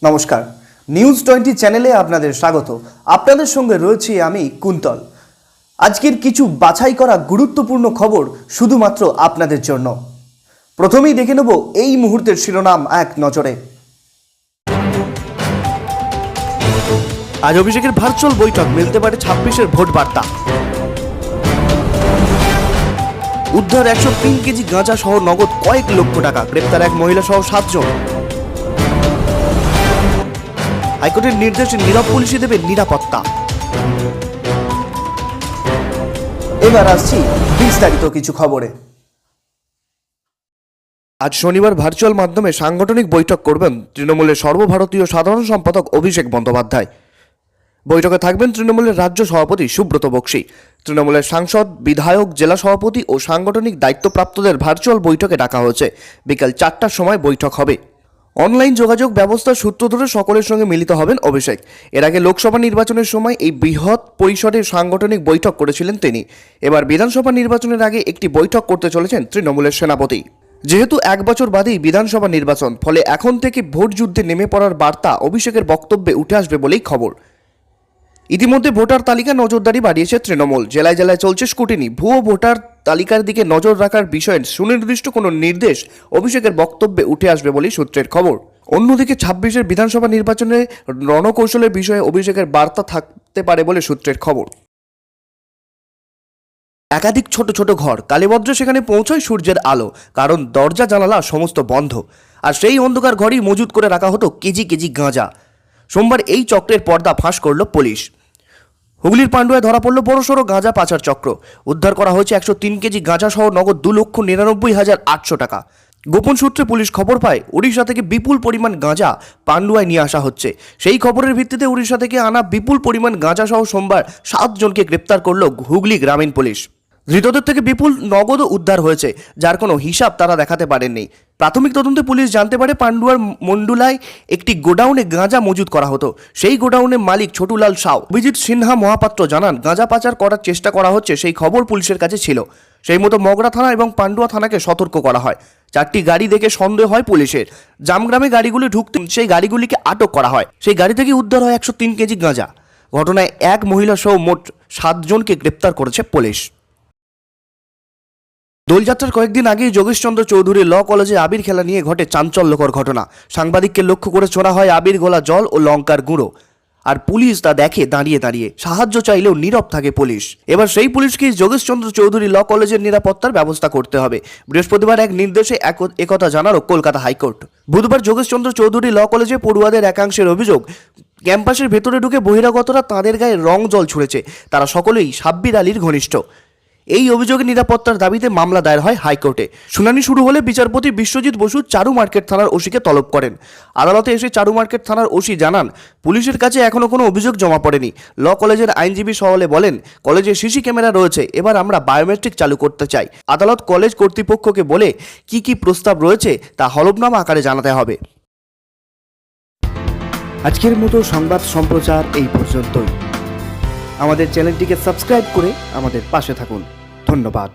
নমস্কার, নিউজ 20 চ্যানেলে আপনাদের স্বাগত। আপনাদের সঙ্গে রয়েছি আমি কুন্তল। আজকের কিছু বাছাই করা গুরুত্বপূর্ণ খবর শুধুমাত্র আপনাদের জন্য। প্রথমেই দেখে নেব এই মুহূর্তের শিরোনাম এক নজরে। আজ অভিষেকের ভার্চুয়াল বৈঠক, মিলতে পারে 26-এর ভোট বার্তা। উদ্ধার 103 কেজি গাঁজা সহ নগদ কয়েক লক্ষ টাকা। গ্রেপ্তার এক মহিলা সহ 7 জন। হাইকোর্টের নির্দেশে নীরব পুলিশই দেবে নিরাপত্তা। এবার আসছি বিস্তারিত কিছু খবরে। আজ শনিবার ভার্চুয়াল মাধ্যমে সাংগঠনিক বৈঠক করবেন তৃণমূলের সর্বভারতীয় সাধারণ সম্পাদক অভিষেক বন্দ্যোপাধ্যায়। বৈঠকে থাকবেন তৃণমূলের রাজ্য সভাপতি সুব্রত বক্সী। তৃণমূলের সাংসদ, বিধায়ক, জেলা সভাপতি ও সাংগঠনিক দায়িত্বপ্রাপ্তদের ভার্চুয়াল বৈঠকে ডাকা হয়েছে। বিকাল 4টার সময় বৈঠক হবে। অনলাইন যোগাযোগ ব্যবস্থার সূত্র ধরে সকলের সঙ্গে মিলিত হবেন অভিষেক। এর আগে লোকসভা নির্বাচনের সময় এই বৃহৎ পরিসরে সাংগঠনিক বৈঠক করেছিলেন তিনি। এবার বিধানসভা নির্বাচনের আগে একটি বৈঠক করতে চলেছেন তৃণমূলের সেনাপতি। যেহেতু 1 বছর বাদেই বিধানসভা নির্বাচন, ফলে এখন থেকে ভোট যুদ্ধে নেমে পড়ার বার্তা অভিষেকের বক্তব্যে উঠে আসবে বলেই খবর। ইতিমধ্যে ভোটার তালিকা নজরদারি বাড়িয়েছে তৃণমূল। জেলায় জেলায় চলছে স্কুটিনি। ভুয়ো ভোটার তালিকার দিকে নজর রাখার বিষয়ে সুনির্দিষ্ট কোনো নির্দেশ অভিষেকের বক্তব্যে উঠে আসবে বলেই সূত্রের খবর। অন্যদিকে 26-এর বিধানসভা নির্বাচনে রণকৌশলের বিষয়ে অভিষেকের বার্তা থাকতে পারে বলে সূত্রের খবর। একাধিক ছোট ছোট ঘর, কালীভদ্র সেখানে পৌঁছয় সূর্যের আলো, কারণ দরজা জানালা সমস্ত বন্ধ। আর সেই অন্ধকার ঘরেই মজুত করে রাখা হতো কেজি কেজি গাঁজা। সোমবার এই চক্রের পর্দা ফাঁস করল পুলিশ। হুগলির পান্ডুয়ায় ধরা পড়ল বড়সড় গাঁজা পাচার চক্র। উদ্ধার করা হয়েছে 103 কেজি গাঁজা সহ নগদ 2,99,800 টাকা। গোপন সূত্রে পুলিশ খবর পায় উড়িষ্যা থেকে বিপুল পরিমাণ গাঁজা পান্ডুয়ায় নিয়ে আসা হচ্ছে। সেই খবরের ভিত্তিতে উড়িষ্যা থেকে আনা বিপুল পরিমাণ গাঁজা সহ সোমবার 7 জনকে গ্রেপ্তার করল হুগলি গ্রামীণ পুলিশ। ধৃতদের থেকে বিপুল নগদও উদ্ধার হয়েছে, যার কোনো হিসাব তারা দেখাতে পারেননি। প্রাথমিক তদন্তে পুলিশ জানতে পারে পান্ডুয়ার মন্ডুলায় একটি গোডাউনে গাঁজা মজুত করা হতো। সেই গোডাউনের মালিক ছোটুলাল সাউ। অভিজিৎ সিনহা মহাপাত্র জানান, গাঁজা পাচার করার চেষ্টা করা হচ্ছে সেই খবর পুলিশের কাছে ছিল। সেই মতো মগরা থানা এবং পান্ডুয়া থানাকে সতর্ক করা হয়। 4টি গাড়ি দেখে সন্দেহ হয় পুলিশের। জামগ্রামে গাড়িগুলি ঢুকতে সেই গাড়িগুলিকে আটক করা হয়। সেই গাড়ি থেকে উদ্ধার হয় 103 কেজি গাঁজা। ঘটনায় এক মহিলা সহ মোট 7 জনকে গ্রেপ্তার করেছে পুলিশ। দোলযাত্রার কয়েকদিন আগেই যোগেশচন্দ্র চৌধুরী ল কলেজে আবির খেলা নিয়ে ঘটে চাঞ্চল্যকর ঘটনা। সাংবাদিককে লক্ষ্য করে ছোড়া হয় আবির গোলা জল ও লঙ্কার গুঁড়ো। আর পুলিশ তা দেখে দাঁড়িয়ে দাঁড়িয়ে। সাহায্য চাইলেও নীরব থাকে পুলিশ। এবার সেই পুলিশকেই যোগেশচন্দ্র চৌধুরী ল কলেজের নিরাপত্তার ব্যবস্থা করতে হবে। বৃহস্পতিবার এক নির্দেশে একথা জানালো কলকাতা হাইকোর্ট। বুধবার যোগেশচন্দ্র চৌধুরী ল কলেজে পড়ুয়াদের একাংশের অভিযোগ, ক্যাম্পাসের ভেতরে ঢুকে বহিরাগতরা তাঁদের গায়ে রং জল ছুঁড়েছে। তারা সকলেই সাব্বির আলীর ঘনিষ্ঠ। এই অভিযোগে নিরাপত্তার দাবিতে মামলা দায়ের হয় হাইকোর্টে। শুনানি শুরু হলে বিচারপতি বিশ্বজিৎ বসু চারু মার্কেট থানার ওসিকে তলব করেন। আদালতে এসে চারু মার্কেট থানার ওসি জানান, পুলিশের কাছে এখনও কোনো অভিযোগ জমা পড়েনি। ল কলেজের আইনজীবী সওয়ালে বলেন, কলেজে সিসি ক্যামেরা রয়েছে, এবার আমরা বায়োমেট্রিক চালু করতে চাই। আদালত কলেজ কর্তৃপক্ষকে বলে কি কি প্রস্তাব রয়েছে তা হলফনামা আকারে জানাতে হবে। আজকের মতো সংবাদ সম্প্রচার এই পর্যন্তই। আমাদের চ্যানেলটিকে সাবস্ক্রাইব করে আমাদের পাশে থাকুন। ধন্যবাদ।